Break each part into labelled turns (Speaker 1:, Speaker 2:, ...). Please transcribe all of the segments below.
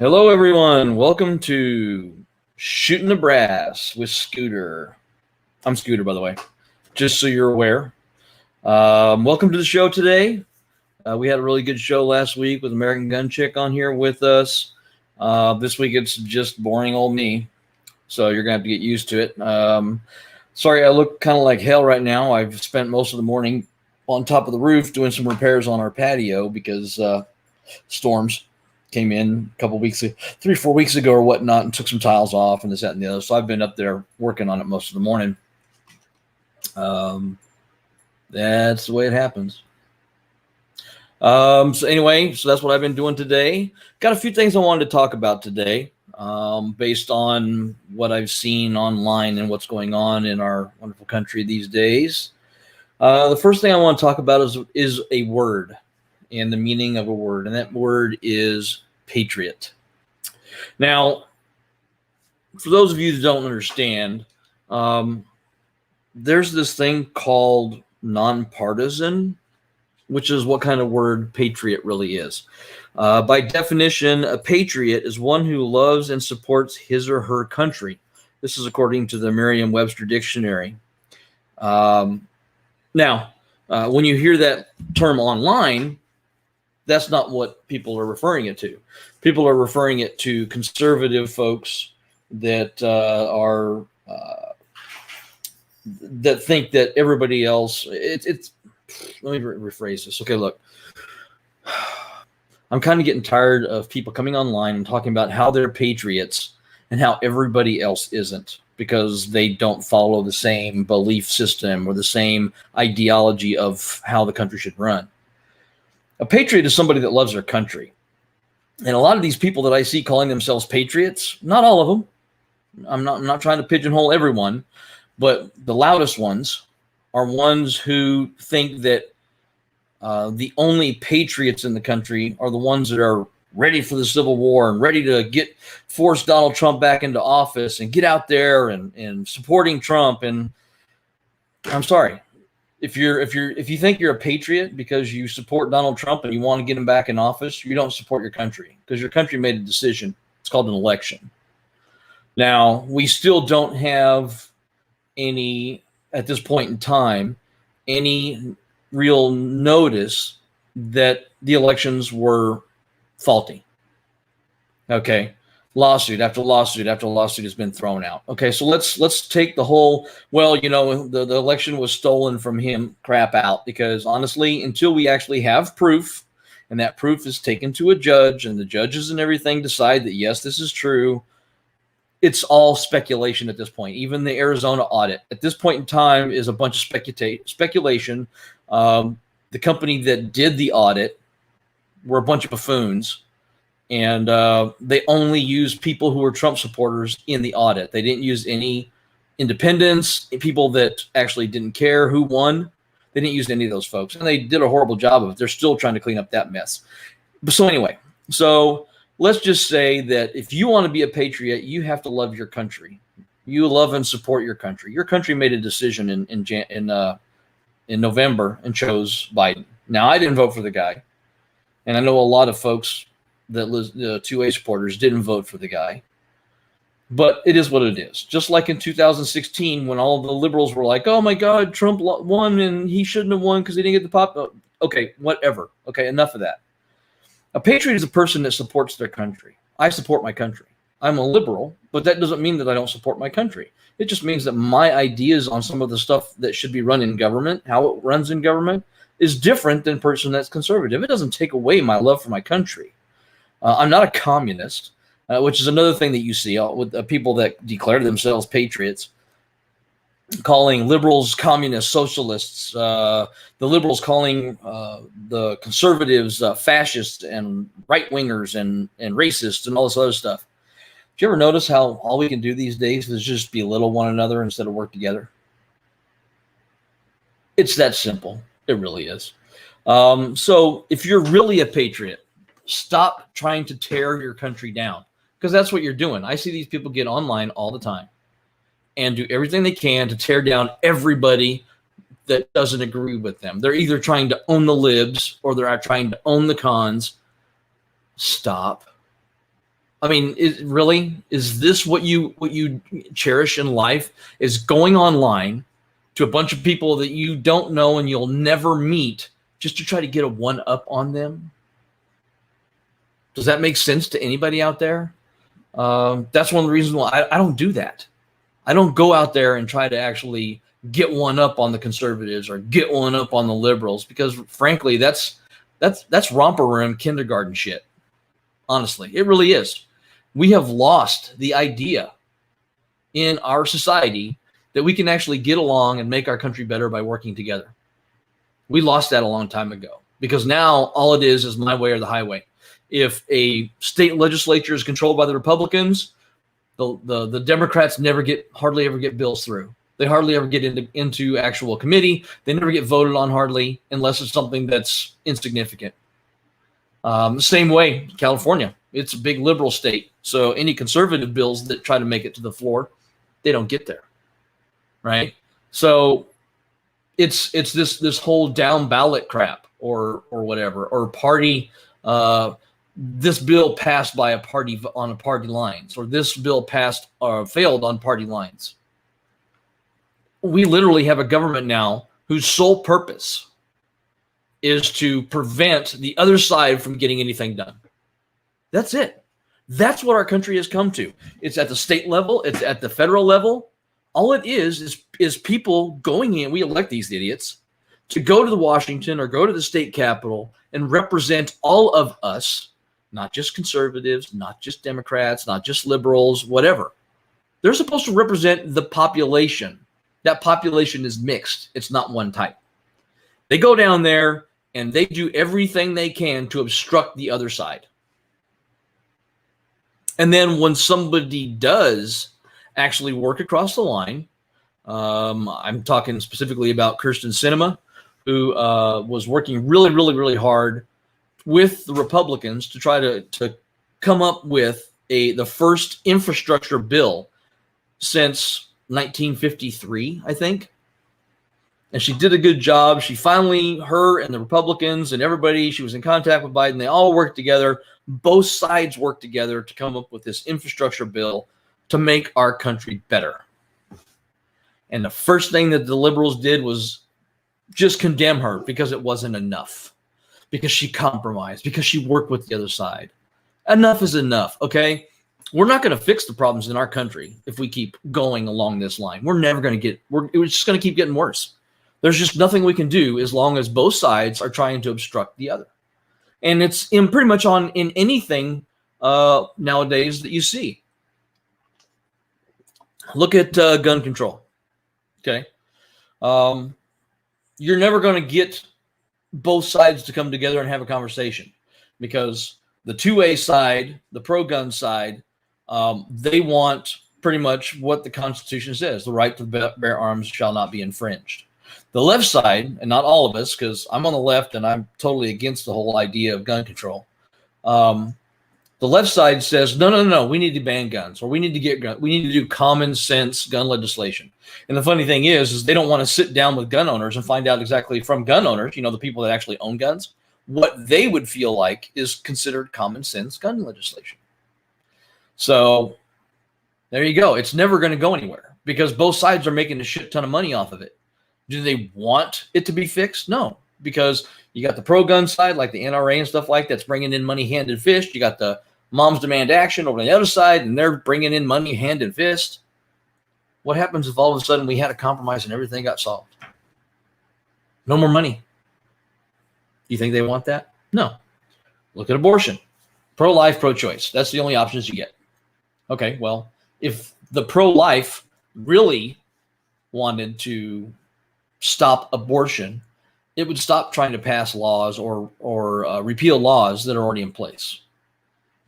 Speaker 1: Hello, everyone. Welcome to Shooting the Brass with Scooter. I'm Scooter, by the way, just so you're aware. Welcome to the show today. We had a really good show last week with American Gun Chick on here with us. This week it's just boring old me, so you're going to have to get used to it. Sorry, I look kind of like hell right now. I've spent most of the morning on top of the roof doing some repairs on our patio because storms came in a couple weeks, 3 or 4 weeks ago or whatnot, and took some tiles off and this, that, and the other. So I've been up there working on it most of the morning. That's the way it happens. So anyway, so that's what I've been doing today. Got a few things I wanted to talk about today, based on what I've seen online and what's going on in our wonderful country these days. The first thing I want to talk about is a word and the meaning of a word, and that word is patriot. Now, for those of you that don't understand, there's this thing called nonpartisan, which is what kind of word patriot really is. By definition, a patriot is one who loves and supports his or her country. This is according to the Merriam-Webster Dictionary. Now, when you hear that term online, that's not what people are referring it to. People are referring it to conservative folks that that think that everybody else. It's. Let me rephrase this. Okay, look. I'm kind of getting tired of people coming online and talking about how they're patriots and how everybody else isn't, because they don't follow the same belief system or the same ideology of how the country should run. A patriot is somebody that loves their country. And a lot of these people that I see calling themselves patriots, not all of them, I'm not trying to pigeonhole everyone, but the loudest ones are ones who think that the only patriots in the country are the ones that are ready for the Civil War and ready to force Donald Trump back into office and get out there and supporting Trump. And I'm sorry. If you think you're a patriot because you support Donald Trump and you want to get him back in office, you don't support your country, because your country made a decision. It's called an election. Now, we still don't have at this point in time, any real notice that the elections were faulty. Okay. Lawsuit after lawsuit after lawsuit has been thrown out. Okay, so let's take the whole, the election was stolen from him crap out, because honestly, until we actually have proof, and that proof is taken to a judge, and the judges and everything decide that yes, this is true, it's all speculation at this point. Even the Arizona audit at this point in time is a bunch of speculation. The company that did the audit were a bunch of buffoons. And they only used people who were Trump supporters in the audit. They didn't use any independents, people that actually didn't care who won. They didn't use any of those folks. And they did a horrible job of it. They're still trying to clean up that mess. So anyway, let's just say that if you want to be a patriot, you have to love your country. You love and support your country. Your country made a decision in November and chose Biden. Now, I didn't vote for the guy. And I know a lot of folks that 2A supporters didn't vote for the guy, but it is what it is. Just like in 2016, when all the liberals were like, "Oh my God, Trump won and he shouldn't have won because he didn't get the pop." Okay, whatever. Okay, enough of that. A patriot is a person that supports their country. I support my country. I'm a liberal, but that doesn't mean that I don't support my country. It just means that my ideas on some of the stuff that should be run in government, how it runs in government, is different than a person that's conservative. It doesn't take away my love for my country. I'm not a communist, which is another thing that you see with people that declare themselves patriots, calling liberals communists, socialists, the liberals calling the conservatives fascists and right-wingers and racists and all this other stuff. Do you ever notice how all we can do these days is just belittle one another instead of work together? It's that simple. It really is. So if you're really a patriot, stop trying to tear your country down, because that's what you're doing. I see these people get online all the time and do everything they can to tear down everybody that doesn't agree with them. They're either trying to own the libs or they're trying to own the cons. Stop. I mean, is this what you cherish in life? Is going online to a bunch of people that you don't know and you'll never meet just to try to get a one up on them? Does that make sense to anybody out there? That's one of the reasons why I don't do that. I don't go out there and try to actually get one up on the conservatives or get one up on the liberals, because frankly, that's romper room kindergarten shit. Honestly, it really is. We have lost the idea in our society that we can actually get along and make our country better by working together. We lost that a long time ago, because now all it is my way or the highway. If a state legislature is controlled by the Republicans, the Democrats hardly ever get bills through. They hardly ever get into actual committee. They never get voted on hardly, unless it's something that's insignificant. Same way, California. It's a big liberal state. So any conservative bills that try to make it to the floor, they don't get there. Right? So it's this whole down ballot crap or whatever, or party, this bill passed by a party on a party lines, or this bill passed or failed on party lines. We literally have a government now whose sole purpose is to prevent the other side from getting anything done. That's it. That's what our country has come to. It's at the state level. It's at the federal level. All it is people going in. We elect these idiots to go to the Washington or go to the state capitol and represent all of us, not just conservatives, not just Democrats, not just liberals, whatever. They're supposed to represent the population. That population is mixed. It's not one type. They go down there and they do everything they can to obstruct the other side. And then when somebody does actually work across the line, I'm talking specifically about Kyrsten Sinema, who was working really, really, really hard with the Republicans to try to come up with the first infrastructure bill since 1953, I think. And she did a good job. She finally, her and the Republicans and everybody, she was in contact with Biden. They all worked together. Both sides worked together to come up with this infrastructure bill to make our country better. And the first thing that the liberals did was just condemn her because it wasn't enough, because she compromised, because she worked with the other side. Enough is enough, okay? We're not going to fix the problems in our country if we keep going along this line. We're never going to we're just going to keep getting worse. There's just nothing we can do as long as both sides are trying to obstruct the other. And it's pretty much in anything nowadays that you see. Look at gun control. Okay. You're never going to get both sides to come together and have a conversation, because the 2A side, the pro-gun side, they want pretty much what the Constitution says: the right to bear arms shall not be infringed. The left side, and not all of us, because I'm on the left and I'm totally against the whole idea of gun control. The left side says, no, we need to ban guns, or we need to do common sense gun legislation. And the funny thing is they don't want to sit down with gun owners and find out exactly from gun owners, the people that actually own guns, what they would feel like is considered common sense gun legislation. So there you go. It's never going to go anywhere because both sides are making a shit ton of money off of it. Do they want it to be fixed? No, because you got the pro-gun side, like the NRA and stuff like that's bringing in money hand and fist. You got the Moms Demand Action over on the other side, and they're bringing in money hand and fist. What happens if all of a sudden we had a compromise and everything got solved? No more money. You think they want that? No. Look at abortion. Pro-life, pro-choice. That's the only options you get. Okay, well, if the pro-life really wanted to stop abortion, it would stop trying to pass laws or repeal laws that are already in place.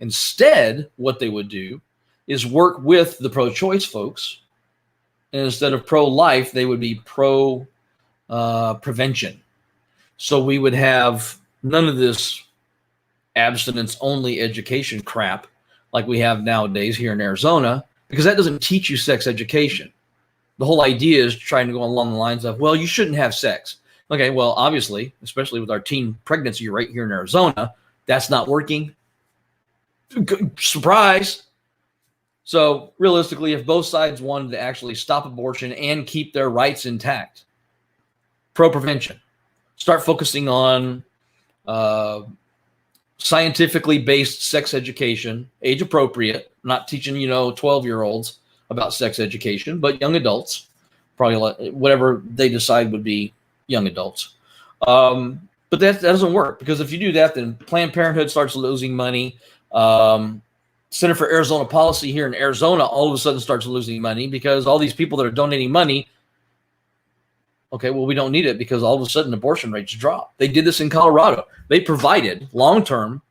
Speaker 1: Instead, what they would do is work with the pro-choice folks, and instead of pro-life, they would be pro-prevention. So we would have none of this abstinence-only education crap like we have nowadays here in Arizona, because that doesn't teach you sex education. The whole idea is trying to go along the lines of, well, you shouldn't have sex. Okay, well, obviously, especially with our teen pregnancy rate here in Arizona, that's not working. Surprise. So realistically, if both sides wanted to actually stop abortion and keep their rights intact, pro-prevention, start focusing on scientifically based sex education, age appropriate, not teaching 12-year-olds about sex education, but young adults, probably whatever they decide would be young adults. But that doesn't work, because if you do that, then Planned Parenthood starts losing money. Center for Arizona Policy here in Arizona all of a sudden starts losing money, because all these people that are donating money, okay, well, we don't need it, because all of a sudden abortion rates drop. They did this in Colorado. They provided long-term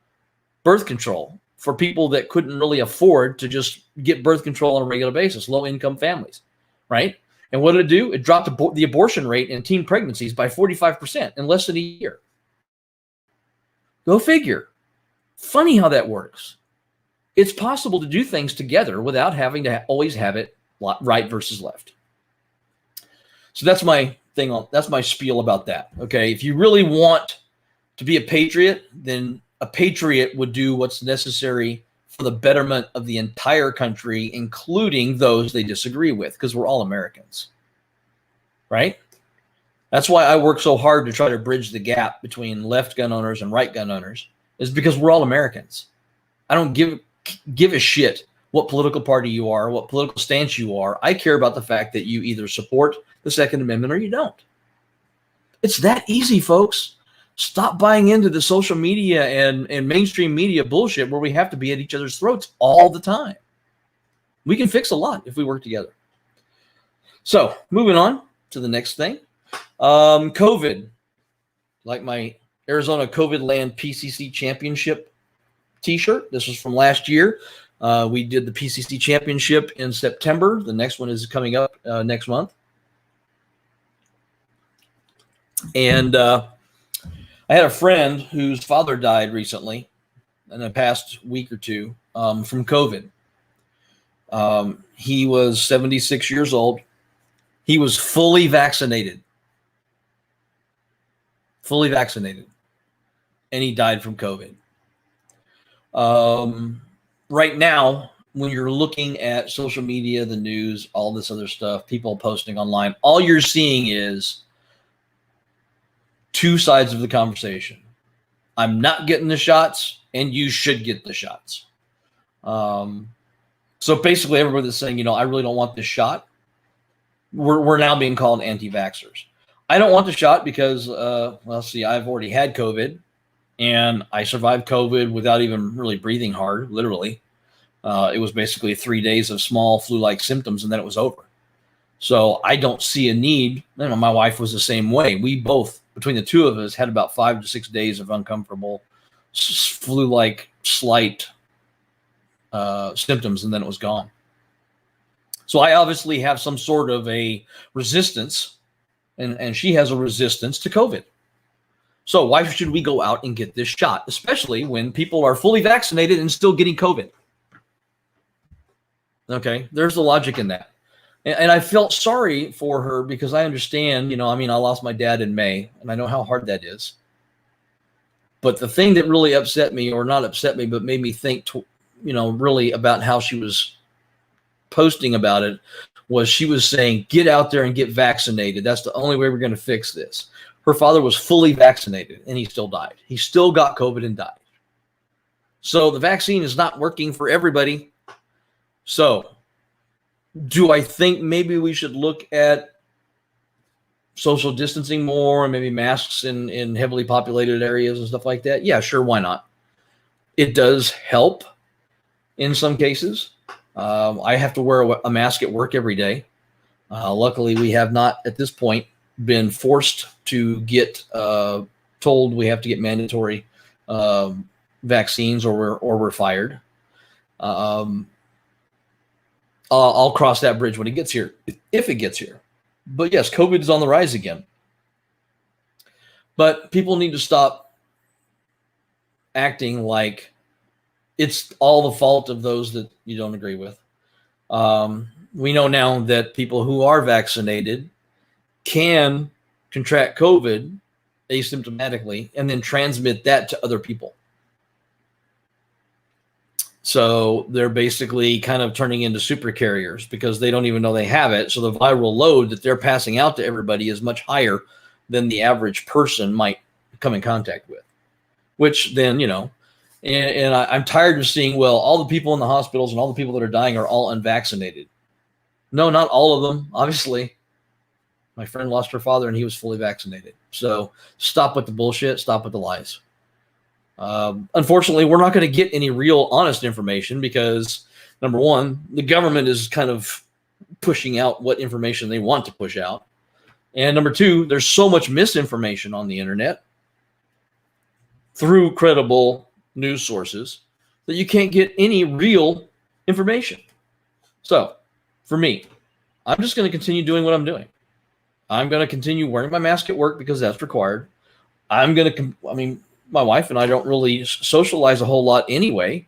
Speaker 1: birth control for people that couldn't really afford to just get birth control on a regular basis, low-income families, right? And what did it do? It dropped the abortion rate in teen pregnancies by 45% in less than a year. Go figure. Funny how that works. It's possible to do things together without having to always have it right versus left. So that's my thing that's my spiel about that. Okay, if you really want to be a patriot, then a patriot would do what's necessary for the betterment of the entire country, including those they disagree with, because we're all Americans, right? That's why I work so hard to try to bridge the gap between left gun owners and right gun owners, is because we're all Americans. I don't give a shit what political party you are, what political stance you are. I care about the fact that you either support the Second Amendment or you don't. It's that easy, folks. Stop buying into the social media and mainstream media bullshit where we have to be at each other's throats all the time. We can fix a lot if we work together. So moving on to the next thing. COVID, like my Arizona COVID Land PCC Championship t-shirt. This was from last year. We did the PCC Championship in September. The next one is coming up next month. And I had a friend whose father died recently in the past week or two from COVID. He was 76 years old. He was fully vaccinated. Fully vaccinated. And he died from COVID. Right now, when you're looking at social media, the news, all this other stuff, people posting online, all you're seeing is two sides of the conversation. I'm not getting the shots, and you should get the shots. So basically, everybody that's saying, I really don't want this shot, we're now being called anti-vaxxers. I don't want the shot because, I've already had COVID, and I survived COVID without even really breathing hard, literally. It was basically 3 days of small flu-like symptoms, and then it was over. So I don't see a need. My wife was the same way. We both, between the two of us, had about 5 to 6 days of uncomfortable flu-like slight symptoms, and then it was gone. So I obviously have some sort of a resistance, and she has a resistance to COVID. So why should we go out and get this shot, especially when people are fully vaccinated and still getting COVID? Okay, there's the logic in that. And I felt sorry for her because I understand, I lost my dad in May, and I know how hard that is. But the thing that really upset me, or not upset me, but made me think, really about how she was posting about it, was she was saying, get out there and get vaccinated. That's the only way we're going to fix this. Her father was fully vaccinated, and he still died. He still got COVID and died. So the vaccine is not working for everybody. So do I think maybe we should look at social distancing more, and maybe masks in heavily populated areas and stuff like that? Yeah, sure, why not? It does help in some cases. I have to wear a mask at work every day. Luckily, we have not, at this point, been forced to get told we have to get mandatory vaccines, or we're fired. I'll cross that bridge when it gets here, if it gets here. But yes, COVID is on the rise again. But people need to stop acting like it's all the fault of those that you don't agree with. We know now that people who are vaccinated can contract COVID asymptomatically and then transmit that to other people. So they're basically kind of turning into super carriers because they don't even know they have it. So the viral load that they're passing out to everybody is much higher than the average person might come in contact with, which then, I'm tired of seeing, well, all the people in the hospitals and all the people that are dying are all unvaccinated. No, not all of them, obviously. My friend lost her father and he was fully vaccinated. So stop with the bullshit, stop with the lies. Unfortunately, we're not going to get any real honest information because, number one, the government is kind of pushing out what information they want to push out. And number two, there's so much misinformation on the internet through credible news sources that you can't get any real information. So for me, I'm just going to continue doing what I'm doing. I'm going to continue wearing my mask at work because that's required. My wife and I don't really socialize a whole lot anyway.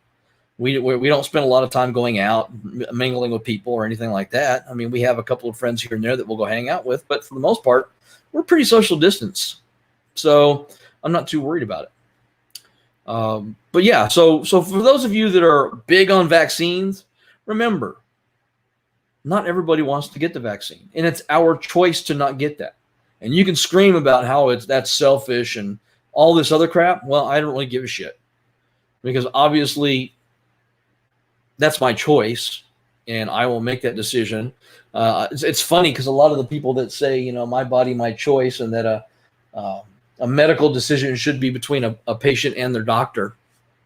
Speaker 1: We don't spend a lot of time going out, mingling with people or anything like that. I mean, we have a couple of friends here and there that we'll go hang out with, but for the most part, we're pretty social distance. So I'm not too worried about it. But yeah, so for those of you that are big on vaccines, remember, not everybody wants to get the vaccine, and it's our choice to not get that. And you can scream about how that's selfish and all this other crap. Well, I don't really give a shit because obviously that's my choice and I will make that decision. It's funny because a lot of the people that say, my body, my choice, and that a medical decision should be between a patient and their doctor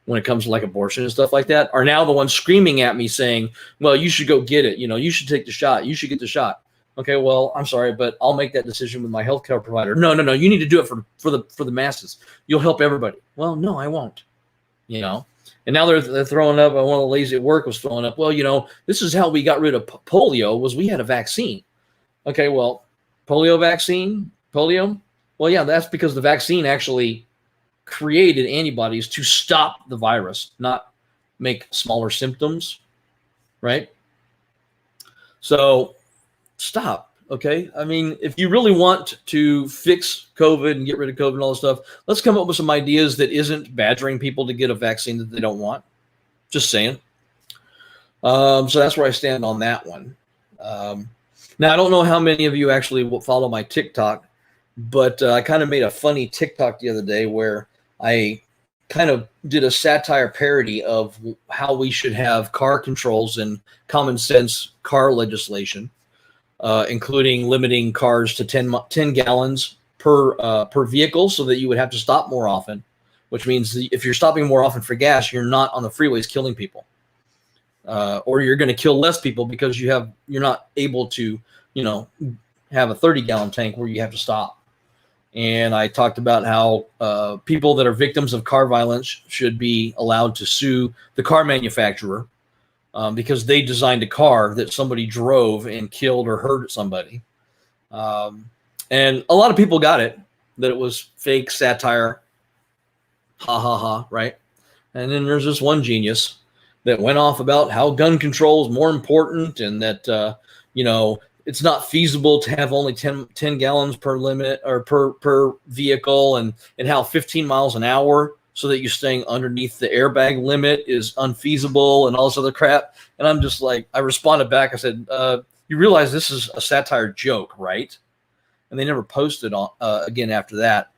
Speaker 1: when it comes to like abortion and stuff like that, are now the ones screaming at me saying, well, you should go get it. You should take the shot. You should get the shot. Okay, well, I'm sorry, but I'll make that decision with my healthcare provider. No, you need to do it for the masses. You'll help everybody. Well, no, I won't. And now they're throwing up. One of the ladies at work was throwing up. Well, this is how we got rid of polio. Was we had a vaccine. Okay, well, polio. Well, yeah, that's because the vaccine actually created antibodies to stop the virus, not make smaller symptoms, right? So stop, okay? I mean, if you really want to fix COVID and get rid of COVID and all this stuff, let's come up with some ideas that isn't badgering people to get a vaccine that they don't want. Just saying. So that's where I stand on that one. Now, I don't know how many of you actually follow my TikTok, but I kind of made a funny TikTok the other day where I kind of did a satire parody of how we should have car controls and common sense car legislation, including limiting cars to 10 gallons per vehicle so that you would have to stop more often, which means if you're stopping more often for gas, you're not on the freeways killing people. Or you're going to kill less people because you're not able to, have a 30-gallon tank where you have to stop. And I talked about how people that are victims of car violence should be allowed to sue the car manufacturer because they designed a car that somebody drove and killed or hurt somebody. And a lot of people got it, that it was fake satire. Ha, ha, ha, right? And then there's this one genius that went off about how gun control is more important and that, it's not feasible to have only 10 gallons per limit or per vehicle and how 15 miles an hour so that you're staying underneath the airbag limit is unfeasible and all this other crap. And I'm just like, I responded back. I said, you realize this is a satire joke, right? And they never posted on again after that.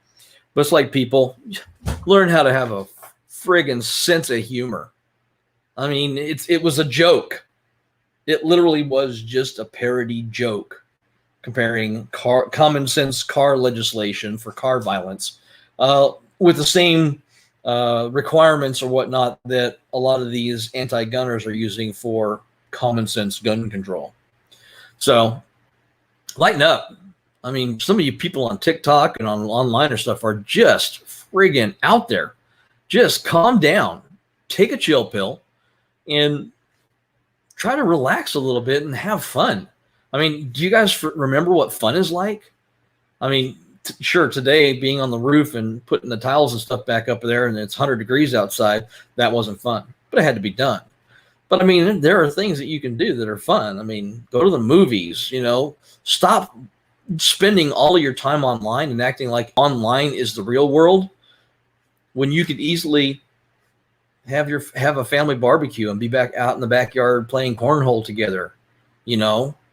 Speaker 1: But it's like, people, learn how to have a friggin' sense of humor. I mean, it was a joke. It literally was just a parody joke comparing common sense car legislation for car violence with the same requirements or whatnot that a lot of these anti-gunners are using for common sense gun control. So lighten up. I mean, some of you people on TikTok and online or stuff are just friggin' out there. Just calm down, take a chill pill, and try to relax a little bit and have fun. I mean, do you guys remember what fun is like? I mean, sure, today being on the roof and putting the tiles and stuff back up there and it's 100 degrees outside, that wasn't fun, but it had to be done. But I mean, there are things that you can do that are fun. I mean, go to the movies, stop spending all of your time online and acting like online is the real world when you could easily have a family barbecue and be back out in the backyard playing cornhole together,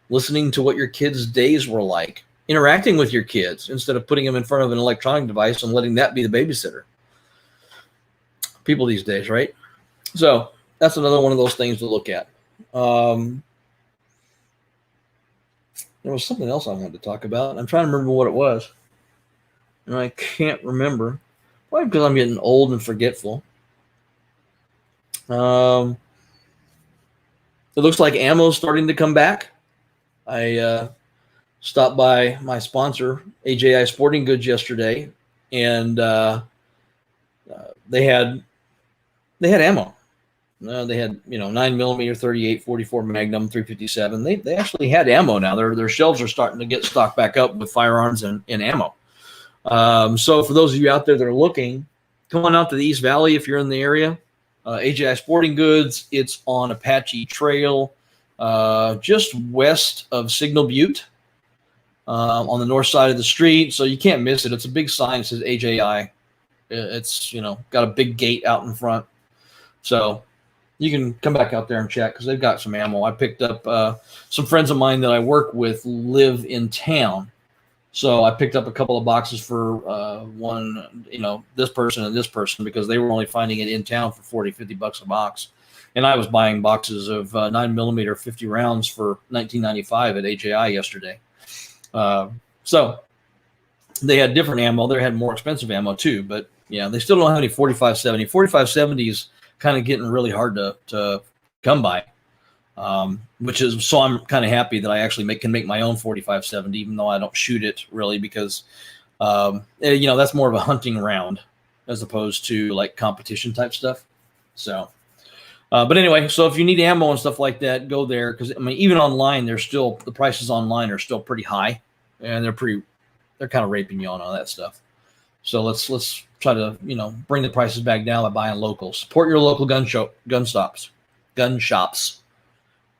Speaker 1: listening to what your kids' days were like, interacting with your kids instead of putting them in front of an electronic device and letting that be the babysitter. People these days, right? So that's another one of those things to look at. There was something else I wanted to talk about. I'm trying to remember what it was, and I can't remember. Probably because I'm getting old and forgetful. It looks like ammo's starting to come back. I stopped by my sponsor, AJI Sporting Goods, yesterday, and they had ammo. They had 9mm, 38, 44 Magnum, 357. They actually had ammo now. Their shelves are starting to get stocked back up with firearms and ammo. So for those of you out there that are looking, come on out to the East Valley if you're in the area. AJI Sporting Goods. It's on Apache Trail, just west of Signal Butte, on the north side of the street. So you can't miss it. It's a big sign that says AJI. It's got a big gate out in front. So you can come back out there and check because they've got some ammo. I picked up some friends of mine that I work with live in town. So I picked up a couple of boxes for one, this person and this person, because they were only finding it in town for $40-50 a box. And I was buying boxes of 9mm 50 rounds for $19.95 at AJI yesterday. So they had different ammo. They had more expensive ammo too, but they still don't have any 45-70. 45-70s kind of getting really hard to come by, which is, so I'm kind of happy that I actually can make my own 45-70, even though I don't shoot it really, because that's more of a hunting round as opposed to like competition type stuff. So but anyway, so if you need ammo and stuff like that, go there, because even online, the prices online are still pretty high, and they're kind of raping you on all that stuff. So let's try to bring the prices back down by buying local. Support your local gun shops.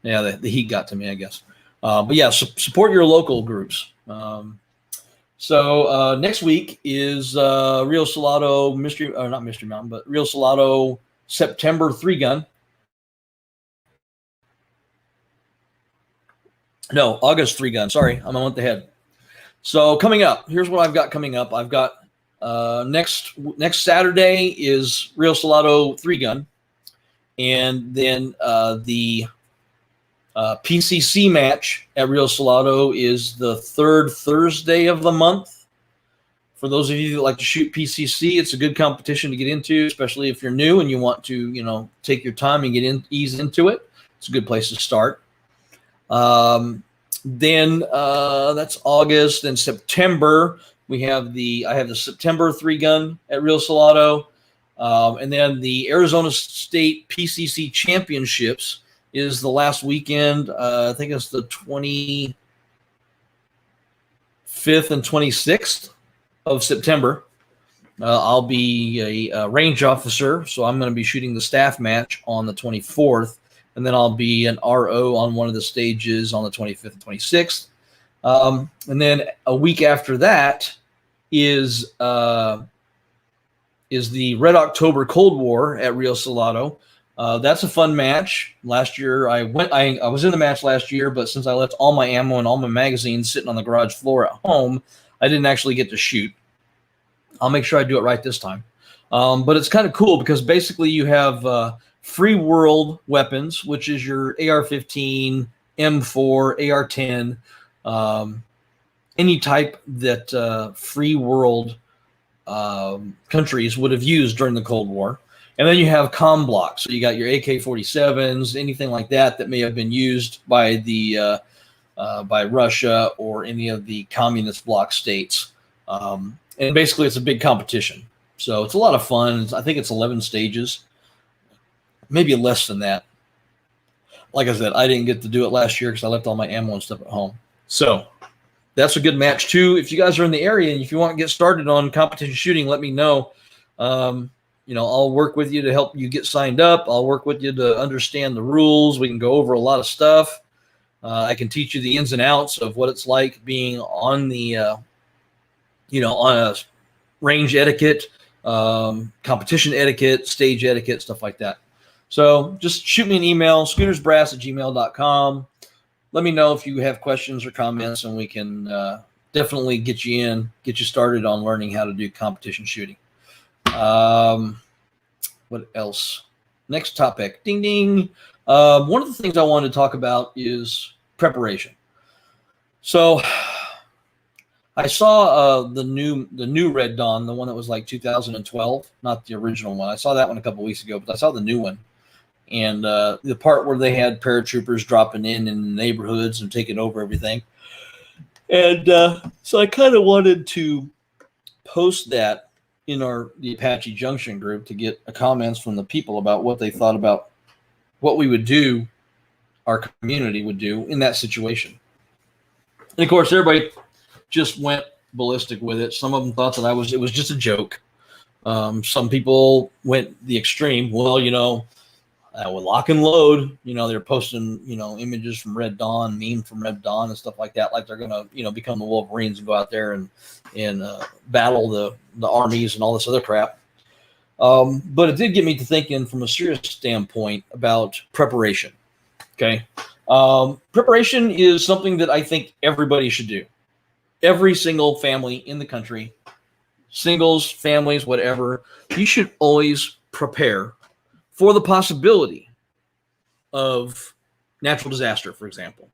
Speaker 1: Yeah, the heat got to me, I guess. But yeah, support your local groups. So next week is Rio Salado not Mystery Mountain, but Rio Salado September 3-gun. No, August 3-gun. Sorry, I'm a month ahead. So coming up, here's what I've got coming up. I've got next Saturday is Rio Salado 3-gun, and then the PCC match at Rio Salado is the third Thursday of the month. For those of you that like to shoot PCC, it's a good competition to get into, especially if you're new and you want to take your time and ease into it. It's a good place to start. Then that's August. Then September, I have the September 3-gun at Rio Salado. And then the Arizona State PCC Championships is the last weekend. I think it's the 25th and 26th of September. I'll be a range officer, so I'm going to be shooting the staff match on the 24th. And then I'll be an RO on one of the stages on the 25th and 26th. And then a week after that is the Red October Cold War at Rio Salado. That's a fun match. Last year I was in the match last year, but since I left all my ammo and all my magazines sitting on the garage floor at home, I didn't actually get to shoot. I'll make sure I do it right this time. But it's kind of cool because basically you have free world weapons, which is your AR-15, M4, AR-10, any type that free world countries would have used during the Cold War. And then you have comm blocks. So you got your AK-47s, anything like that may have been used by by Russia or any of the communist bloc states. And basically it's a big competition. So it's a lot of fun. I think it's 11 stages. Maybe less than that. Like I said, I didn't get to do it last year because I left all my ammo and stuff at home. So that's a good match too. If you guys are in the area and if you want to get started on competition shooting, let me know. I'll work with you to help you get signed up. I'll work with you to understand the rules. We can go over a lot of stuff. I can teach you the ins and outs of what it's like being on the, on a range etiquette, competition etiquette, stage etiquette, stuff like that. So just shoot me an email, scootersbrass@gmail.com. Let me know if you have questions or comments, and we can definitely get you started on learning how to do competition shooting. What else? Next topic. Ding, ding. One of the things I wanted to talk about is preparation. So I saw the new Red Dawn, the one that was like 2012, not the original one. I saw that one a couple weeks ago, but I saw the new one. And the part where they had paratroopers dropping in the neighborhoods and taking over everything. And so I kind of wanted to post that in the Apache Junction group to get comments from the people about what they thought about what we would do, our community would do in that situation. And of course, everybody just went ballistic with it. Some of them thought that it was just a joke. Some people went the extreme. Well, with lock and load, they're posting, images from Red Dawn, meme from Red Dawn and stuff like that. Like they're going to, become the Wolverines and go out there and battle the armies and all this other crap. But it did get me to thinking from a serious standpoint about preparation. Okay. Preparation is something that I think everybody should do. Every single family in the country, singles, families, whatever, you should always prepare for the possibility of natural disaster, for example.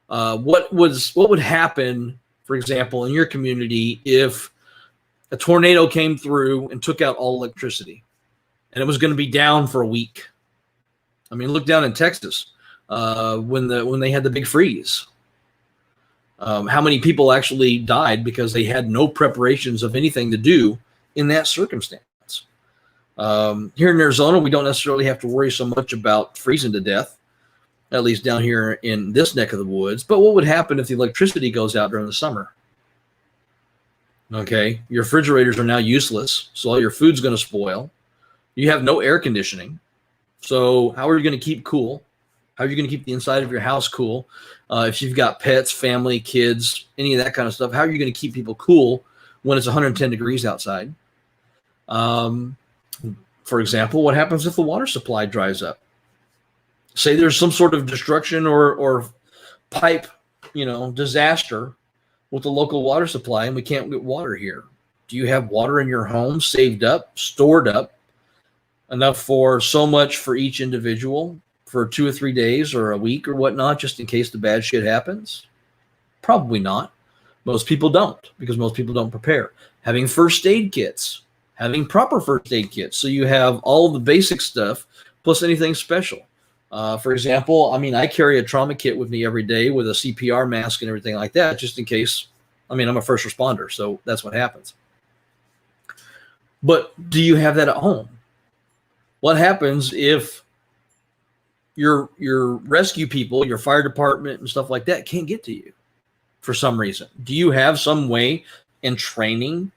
Speaker 1: What would happen, for example, in your community if a tornado came through and took out all electricity and it was going to be down for a week? I mean, look down in Texas when they had the big freeze. How many people actually died because they had no preparations of anything to do in that circumstance? Here in Arizona, we don't necessarily have to worry so much about freezing to death, at least down here in this neck of the woods. But what would happen if the electricity goes out during the summer? Okay, your refrigerators are now useless, so all your food's going to spoil. You have no air conditioning. So how are you going to keep cool? How are you going to keep the inside of your house cool? If you've got pets, family, kids, any of that kind of stuff, how are you going to keep people cool when it's 110 degrees outside? For example, what happens if the water supply dries up? Say there's some sort of destruction or pipe, disaster with the local water supply and we can't get water here. Do you have water in your home saved up, stored up, enough for so much for each individual for 2 or 3 days or a week or whatnot, just in case the bad shit happens? Probably not. Most people don't, because most people don't prepare. Having first aid kits, having proper first aid kits. So you have all the basic stuff plus anything special. For example, I carry a trauma kit with me every day with a CPR mask and everything like that, just in case. I'm a first responder, so that's what happens. But do you have that at home? What happens if your rescue people, your fire department and stuff like that can't get to you for some reason? Do you have some way in training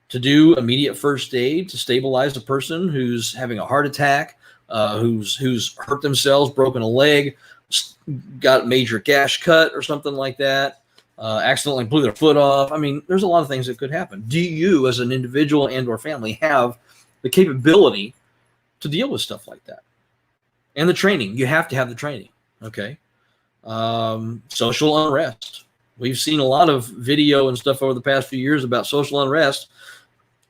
Speaker 1: to do immediate first aid to stabilize a person who's having a heart attack, who's hurt themselves, broken a leg, got a major gash cut or something like that, accidentally blew their foot off? There's a lot of things that could happen. Do you, as an individual and or family, have the capability to deal with stuff like that? And the training. You have to have the training. Okay. Social unrest. We've seen a lot of video and stuff over the past few years about social unrest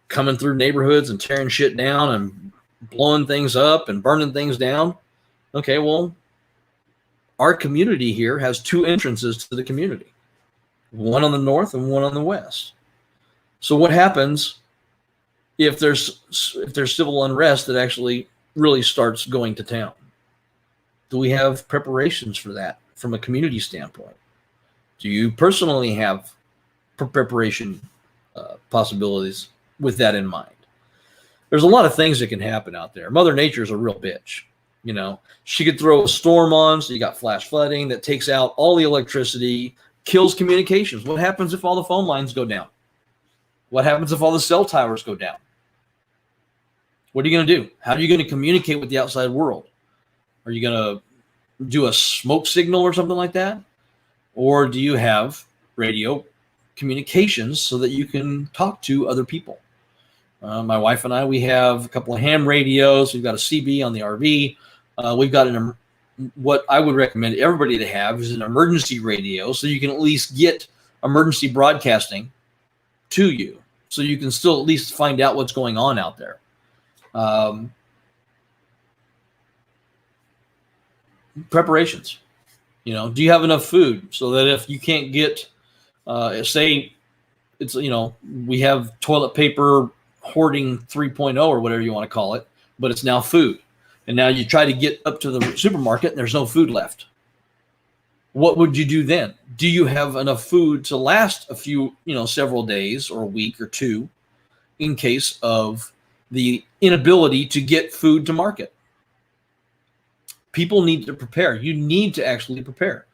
Speaker 1: coming through neighborhoods and tearing shit down and blowing things up and burning things down. Okay, well, our community here has 2 entrances to the community, one on the north and one on the west. So what happens if there's civil unrest that actually really starts going to town? Do we have preparations for that from a community standpoint? Do you personally have preparation possibilities with that in mind? There's a lot of things that can happen out there. Mother Nature's a real bitch. She could throw a storm on, so you got flash flooding that takes out all the electricity, kills communications. What happens if all the phone lines go down? What happens if all the cell towers go down? What are you going to do? How are you going to communicate with the outside world? Are you going to do a smoke signal or something like that? Or do you have radio communications so that you can talk to other people? My wife and I, we have a couple of ham radios. We've got a CB on the RV. We've got what I would recommend everybody to have is an emergency radio, so you can at least get emergency broadcasting to you, so you can still at least find out what's going on out there. Preparations. Do you have enough food so that if you can't get, say, it's, we have toilet paper hoarding 3.0 or whatever you want to call it, but it's now food. And now you try to get up to the supermarket and there's no food left. What would you do then? Do you have enough food to last a few, several days or a week or two in case of the inability to get food to market? People need to prepare. You need to actually prepare.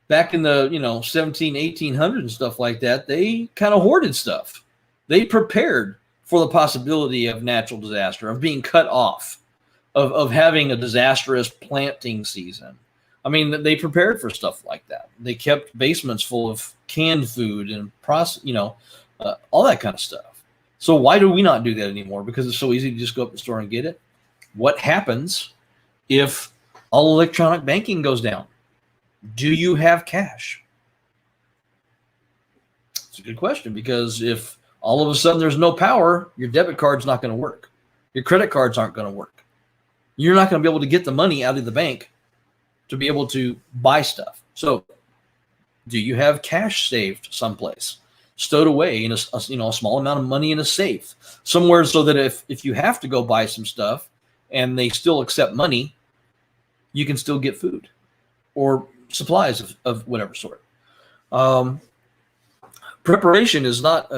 Speaker 1: Back in the 1800s and stuff like that, they kind of hoarded stuff. They prepared for the possibility of natural disaster, of being cut off, of having a disastrous planting season. I mean, they prepared for stuff like that. They kept basements full of canned food and all that kind of stuff. So why do we not do that anymore? Because it's so easy to just go up to the store and get it. What happens if all electronic banking goes down? Do you have cash? It's a good question, because if all of a sudden there's no power, your debit card's not going to work. Your credit cards aren't going to work. You're not going to be able to get the money out of the bank to be able to buy stuff. So do you have cash saved someplace, stowed away in a small amount of money in a safe somewhere, so that if you have to go buy some stuff and they still accept money, you can still get food or supplies of whatever sort. Preparation is not,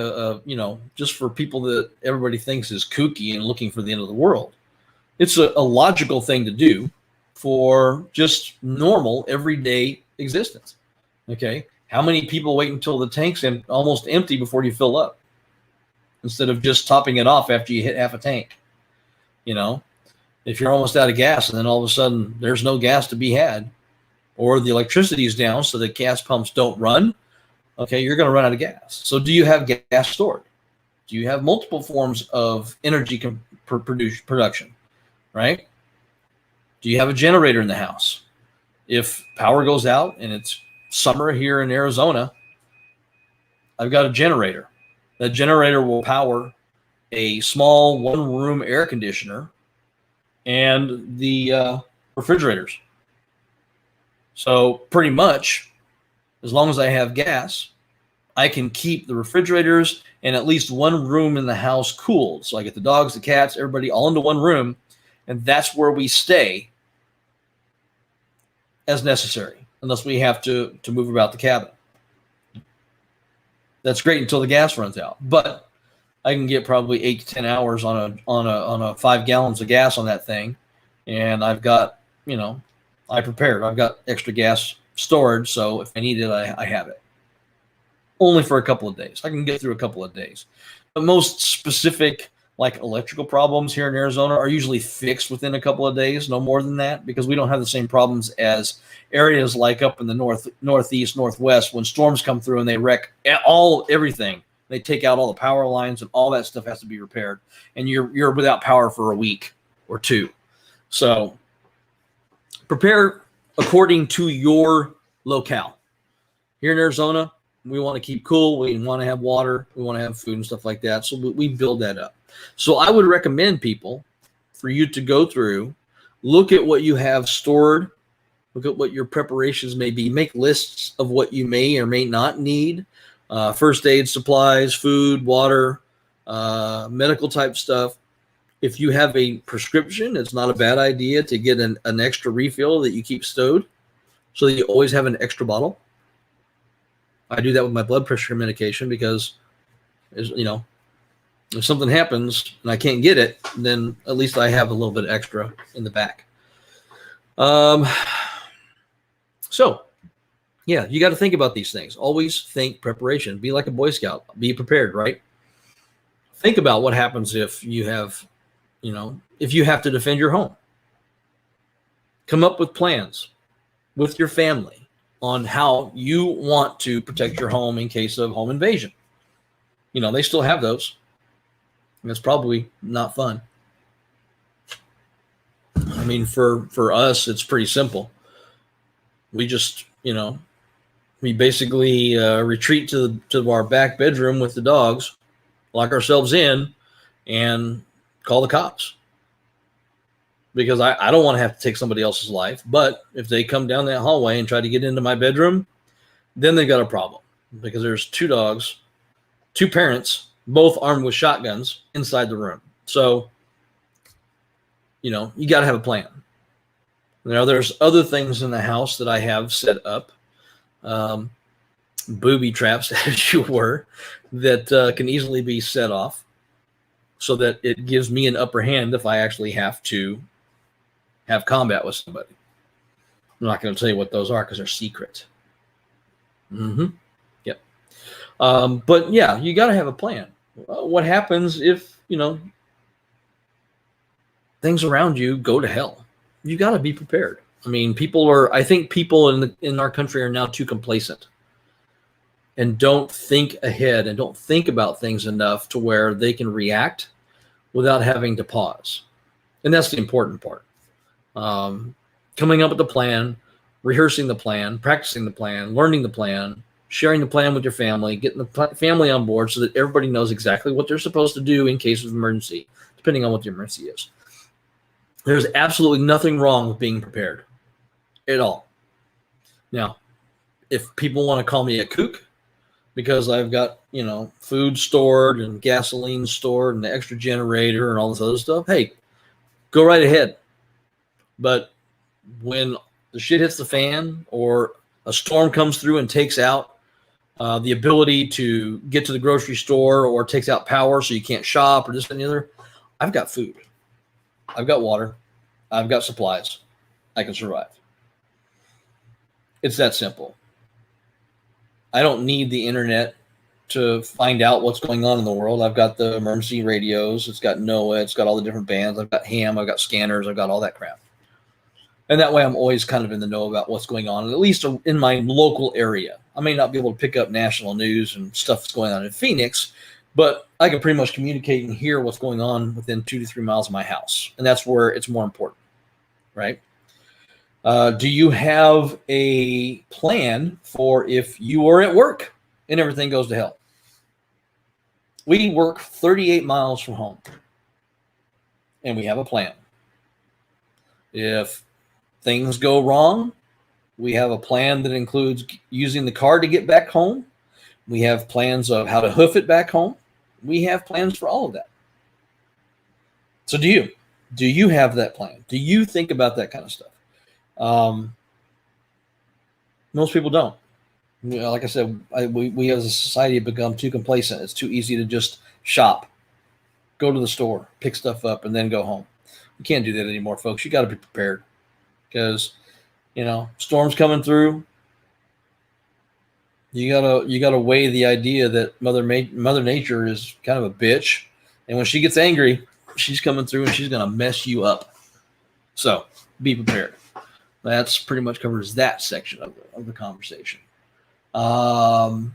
Speaker 1: just for people that everybody thinks is kooky and looking for the end of the world. It's a logical thing to do for just normal, everyday existence. Okay? How many people wait until the tank's almost empty before you fill up, instead of just topping it off after you hit half a tank? If you're almost out of gas and then all of a sudden there's no gas to be had, or the electricity is down so the gas pumps don't run, okay, you're going to run out of gas. So do you have gas stored? Do you have multiple forms of energy production, right? Do you have a generator in the house? If power goes out and it's summer here in Arizona, I've got a generator. That generator will power a small one-room air conditioner and the refrigerators. So pretty much, as long as I have gas, I can keep the refrigerators and at least one room in the house cooled. So I get the dogs, the cats, everybody all into one room, and that's where we stay as necessary, unless we have to move about the cabin. That's great until the gas runs out, but I can get probably 8 to 10 hours on a 5 gallons of gas on that thing, and I've got, I prepared. I've got extra gas stored, so if I need it, I have it. Only for a couple of days. I can get through a couple of days. The most specific, like electrical problems here in Arizona, are usually fixed within a couple of days, no more than that, because we don't have the same problems as areas like up in the northeast, northwest, when storms come through and they wreck everything. They take out all the power lines, and all that stuff has to be repaired, and you're without power for a week or two. So prepare according to your locale. Here in Arizona, we want to keep cool. We want to have water. We want to have food and stuff like that. So we build that up. So I would recommend people for you to go through, look at what you have stored, look at what your preparations may be, make lists of what you may or may not need. First aid supplies, food, water, medical type stuff. If you have a prescription, it's not a bad idea to get an extra refill that you keep stowed so that you always have an extra bottle. I do that with my blood pressure medication because, if something happens and I can't get it, then at least I have a little bit extra in the back. So, yeah, you got to think about these things. Always think preparation. Be like a Boy Scout. Be prepared, right? Think about what happens if you have, if you have to defend your home. Come up with plans with your family on how you want to protect your home in case of home invasion. They still have those. And it's probably not fun. I mean, for us, it's pretty simple. We just, we basically retreat to our back bedroom with the dogs, lock ourselves in, and call the cops. Because I don't want to have to take somebody else's life. But if they come down that hallway and try to get into my bedroom, then they've got a problem. Because there's 2 dogs, 2 parents, both armed with shotguns inside the room. So, you got to have a plan. Now, there's other things in the house that I have set up, booby traps, as you were, that can easily be set off so that it gives me an upper hand if I actually have to have combat with somebody. I'm not going to tell you what those are because they're secret. Yep. But yeah, you got to have a plan. What happens if, things around you go to hell? You got to be prepared. I mean, I think people in our country are now too complacent and don't think ahead and don't think about things enough to where they can react without having to pause. And that's the important part. Coming up with the plan, rehearsing the plan, practicing the plan, learning the plan, sharing the plan with your family, getting the family on board so that everybody knows exactly what they're supposed to do in case of emergency, depending on what the emergency is. There's absolutely nothing wrong with being prepared at all. Now, if people want to call me a kook because I've got, food stored and gasoline stored and the extra generator and all this other stuff, hey, go right ahead. But when the shit hits the fan or a storm comes through and takes out the ability to get to the grocery store or takes out power so you can't shop or this and the other, I've got food. I've got water. I've got supplies. I can survive. It's that simple. I don't need the internet to find out what's going on in the world. I've got the emergency radios. It's got NOAA. It's got all the different bands. I've got ham. I've got scanners. I've got all that crap. And that way I'm always kind of in the know about what's going on, at least in my local area. I may not be able to pick up national news and stuff that's going on in Phoenix, but I can pretty much communicate and hear what's going on within 2 to 3 miles of my house. And that's where it's more important, right? Do you have a plan for if you are at work and everything goes to hell? We work 38 miles from home, and we have a plan. If things go wrong, we have a plan that includes using the car to get back home. We have plans of how to hoof it back home. We have plans for all of that. So do you? Do you have that plan? Do you think about that kind of stuff? Most people don't. Like I said, we as a society have become too complacent. It's too easy to just shop, go to the store, pick stuff up, and then go home. You can't do that anymore, folks. You got to be prepared because, storms coming through. You gotta weigh the idea that Mother Nature is kind of a bitch, and when she gets angry, she's coming through and she's gonna mess you up. So be prepared. That's pretty much covers that section of the conversation. I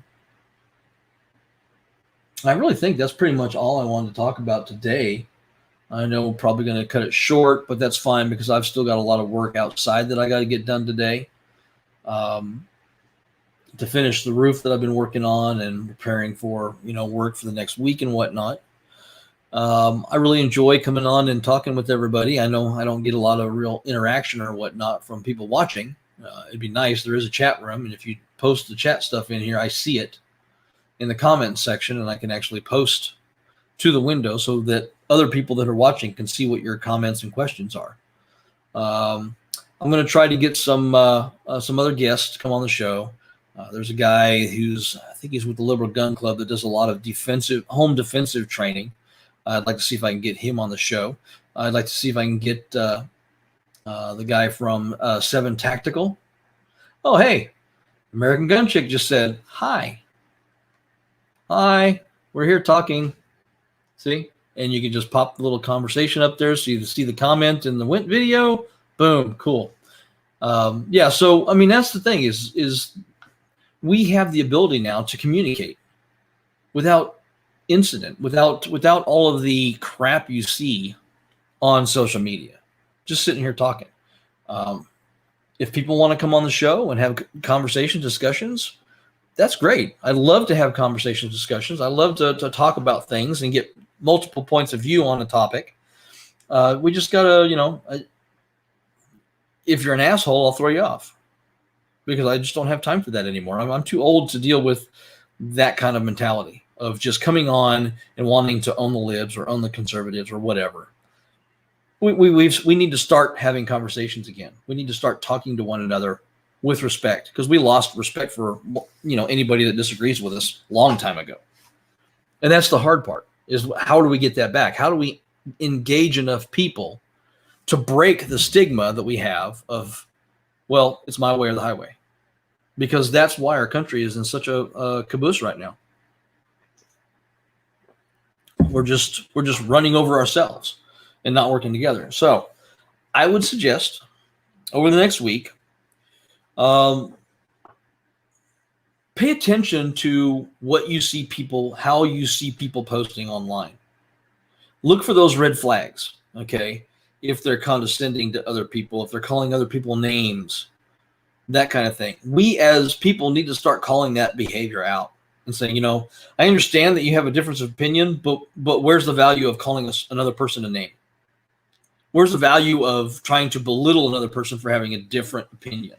Speaker 1: really think that's pretty much all I wanted to talk about today. I know we're probably going to cut it short, but that's fine because I've still got a lot of work outside that I got to get done today. To finish the roof that I've been working on and preparing for, work for the next week and whatnot. I really enjoy coming on and talking with everybody. I know I don't get a lot of real interaction or whatnot from people watching. It'd be nice. There is a chat room, and if you post the chat stuff in here, I see it in the comments section, and I can actually post to the window so that other people that are watching can see what your comments and questions are. I'm going to try to get some other guests to come on the show. There's a guy I think he's with the Liberal Gun Club that does a lot of home defensive training. I'd like to see if I can get him on the show. I'd like to see if I can get the guy from 7 Tactical. Oh, hey, American Gun Chick just said, hi. Hi, we're here talking. See? And you can just pop the little conversation up there so you see the comment in the video. Boom, cool. So, I mean, that's the thing is we have the ability now to communicate without incident, without all of the crap you see on social media. Just sitting here talking. If people want to come on the show and have conversations, discussions, that's great. I love to have conversations, discussions. I love to talk about things and get multiple points of view on a topic. We just gotta, if you're an asshole, I'll throw you off because I just don't have time for that anymore. I'm too old to deal with that kind of mentality of just coming on and wanting to own the libs or own the conservatives or whatever. We need to start having conversations again. We need to start talking to one another with respect, because we lost respect for anybody that disagrees with us a long time ago. And that's the hard part, is how do we get that back? How do we engage enough people to break the stigma that we have of, well, it's my way or the highway? Because that's why our country is in such a caboose right now. We're just running over ourselves and not working together. So I would suggest over the next week, pay attention to what you see people, how you see people posting online. Look for those red flags, okay? If they're condescending to other people, if they're calling other people names, that kind of thing. We as people need to start calling that behavior out and saying, I understand that you have a difference of opinion, but where's the value of calling another person a name? Where's the value of trying to belittle another person for having a different opinion?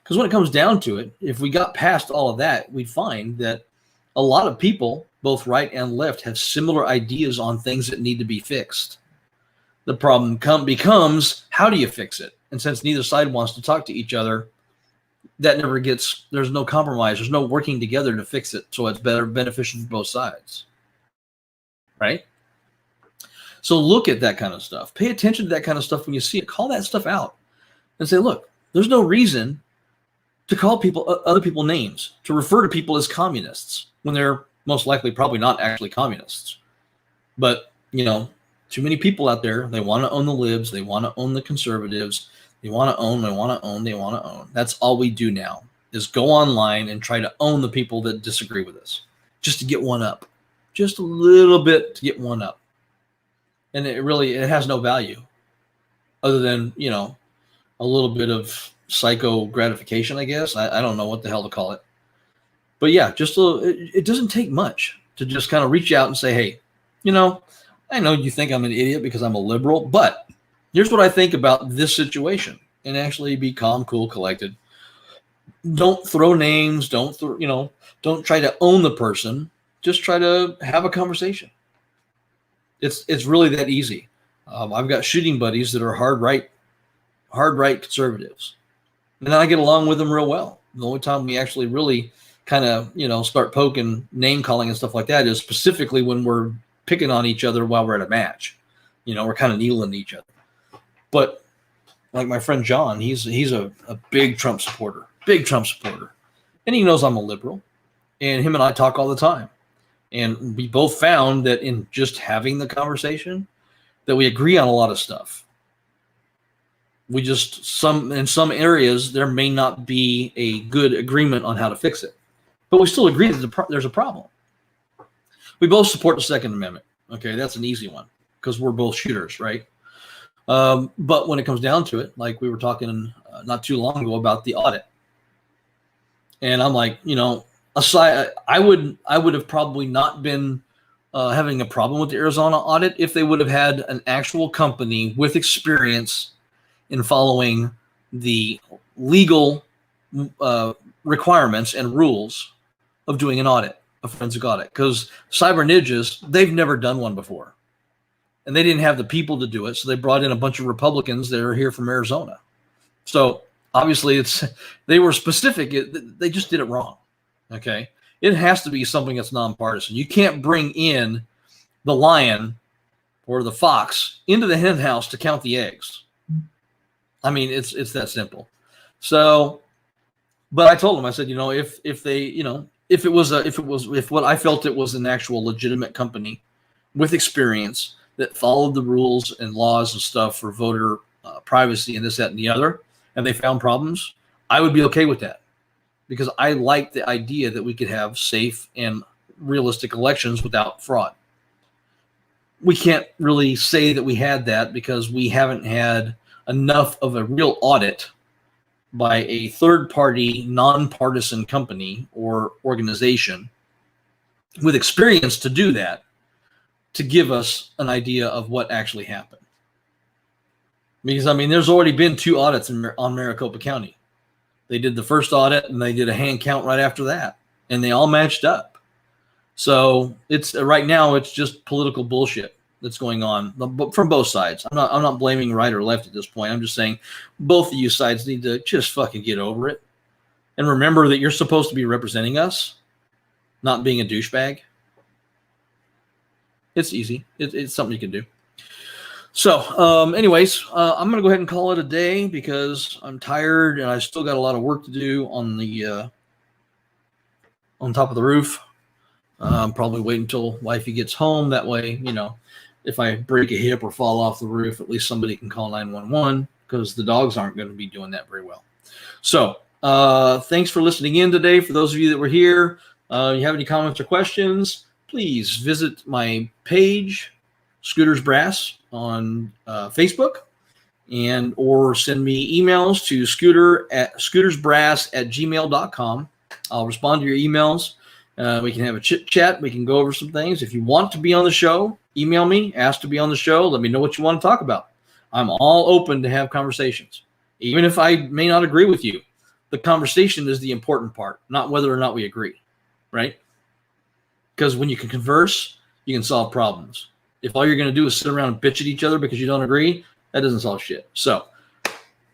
Speaker 1: Because when it comes down to it, if we got past all of that, we'd find that a lot of people, both right and left, have similar ideas on things that need to be fixed. The problem becomes, how do you fix it? And since neither side wants to talk to each other, there's no compromise. There's no working together to fix it, so it's beneficial for both sides. Right? So look at that kind of stuff. Pay attention to that kind of stuff when you see it. Call that stuff out and say, look, there's no reason to call other people names, to refer to people as communists when they're most likely probably not actually communists. But, too many people out there, they want to own the libs, they want to own the conservatives, they want to own. That's all we do now, is go online and try to own the people that disagree with us, just to get one up, just a little bit to get one up. And it has no value other than, a little bit of psycho gratification, I guess. I don't know what the hell to call it. But yeah, it doesn't take much to just kind of reach out and say, hey, I know you think I'm an idiot because I'm a liberal, but here's what I think about this situation, and actually be calm, cool, collected. Don't throw names. Don't try to own the person. Just try to have a conversation. It's really that easy. I've got shooting buddies that are hard right conservatives, and I get along with them real well. The only time we actually really kind of start poking, name calling, and stuff like that is specifically when we're picking on each other while we're at a match. We're kind of needling each other. But like my friend John, he's a big Trump supporter, and he knows I'm a liberal, and him and I talk all the time. And we both found that in just having the conversation, that we agree on a lot of stuff. We just, in some areas, there may not be a good agreement on how to fix it. But we still agree that there's a problem. We both support the Second Amendment. Okay, that's an easy one because we're both shooters, right? But when it comes down to it, like we were talking not too long ago about the audit. And I'm like, aside, I would have probably not been having a problem with the Arizona audit if they would have had an actual company with experience in following the legal requirements and rules of doing an audit, a forensic audit. Because Cyber Ninjas, they've never done one before. And they didn't have the people to do it, so they brought in a bunch of Republicans that are here from Arizona. So obviously they were specific. They just did it wrong. Okay, it has to be something that's nonpartisan. You can't bring in the lion or the fox into the hen house to count the eggs. I mean, it's that simple. So, but I told him, I said, if what I felt it was an actual legitimate company with experience that followed the rules and laws and stuff for voter privacy and this, that, and the other, and they found problems, I would be okay with that. Because I like the idea that we could have safe and realistic elections without fraud. We can't really say that we had that because we haven't had enough of a real audit by a third-party, nonpartisan company or organization with experience to do that, to give us an idea of what actually happened. Because, I mean, there's already been 2 audits on Maricopa County. They did the first audit, and they did a hand count right after that, and they all matched up. So it's right now it's just political bullshit that's going on from both sides. I'm not blaming right or left at this point. I'm just saying both of you sides need to just fucking get over it and remember that you're supposed to be representing us, not being a douchebag. It's easy. It's something you can do. So, anyways, I'm going to go ahead and call it a day because I'm tired and I still got a lot of work to do on the on top of the roof. Probably wait until wifey gets home. That way, you know, if I break a hip or fall off the roof, at least somebody can call 911 because the dogs aren't going to be doing that very well. So, thanks for listening in today. For those of you that were here, you have any comments or questions, please visit my page, Scooters Brass, on Facebook, and or send me emails to scootersbrass@gmail.com. I'll respond to your emails. We can have a chit chat. We can go over some things. If you want to be on the show, email me, ask to be on the show. Let me know what you want to talk about. I'm all open to have conversations. Even if I may not agree with you, the conversation is the important part, not whether or not we agree, right? Because when you can converse, you can solve problems. If all you're going to do is sit around and bitch at each other because you don't agree, that doesn't solve shit. So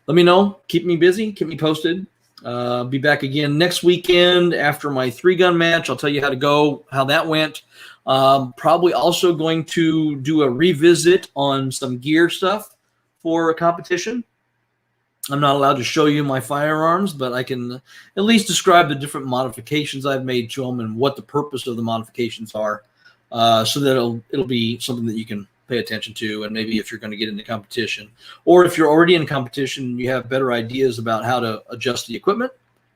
Speaker 1: let me know. Keep me busy. Keep me posted. Be back again next weekend after my 3-gun match. I'll tell you how that went. Probably also going to do a revisit on some gear stuff for a competition. I'm not allowed to show you my firearms, but I can at least describe the different modifications I've made to them and what the purpose of the modifications are, so that it'll be something that you can pay attention to. And maybe if you're going to get into competition, or if you're already in competition and you have better ideas about how to adjust the equipment,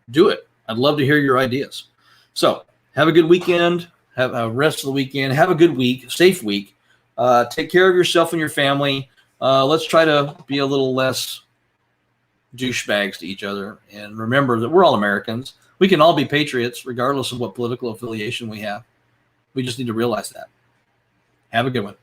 Speaker 1: do it. I'd love to hear your ideas. So have a good weekend. Have a rest of the weekend. Have a good week, safe week. Take care of yourself and your family. Let's try to be a little less douchebags to each other. And remember that we're all Americans. We can all be patriots regardless of what political affiliation we have. We just need to realize that. Have a good one.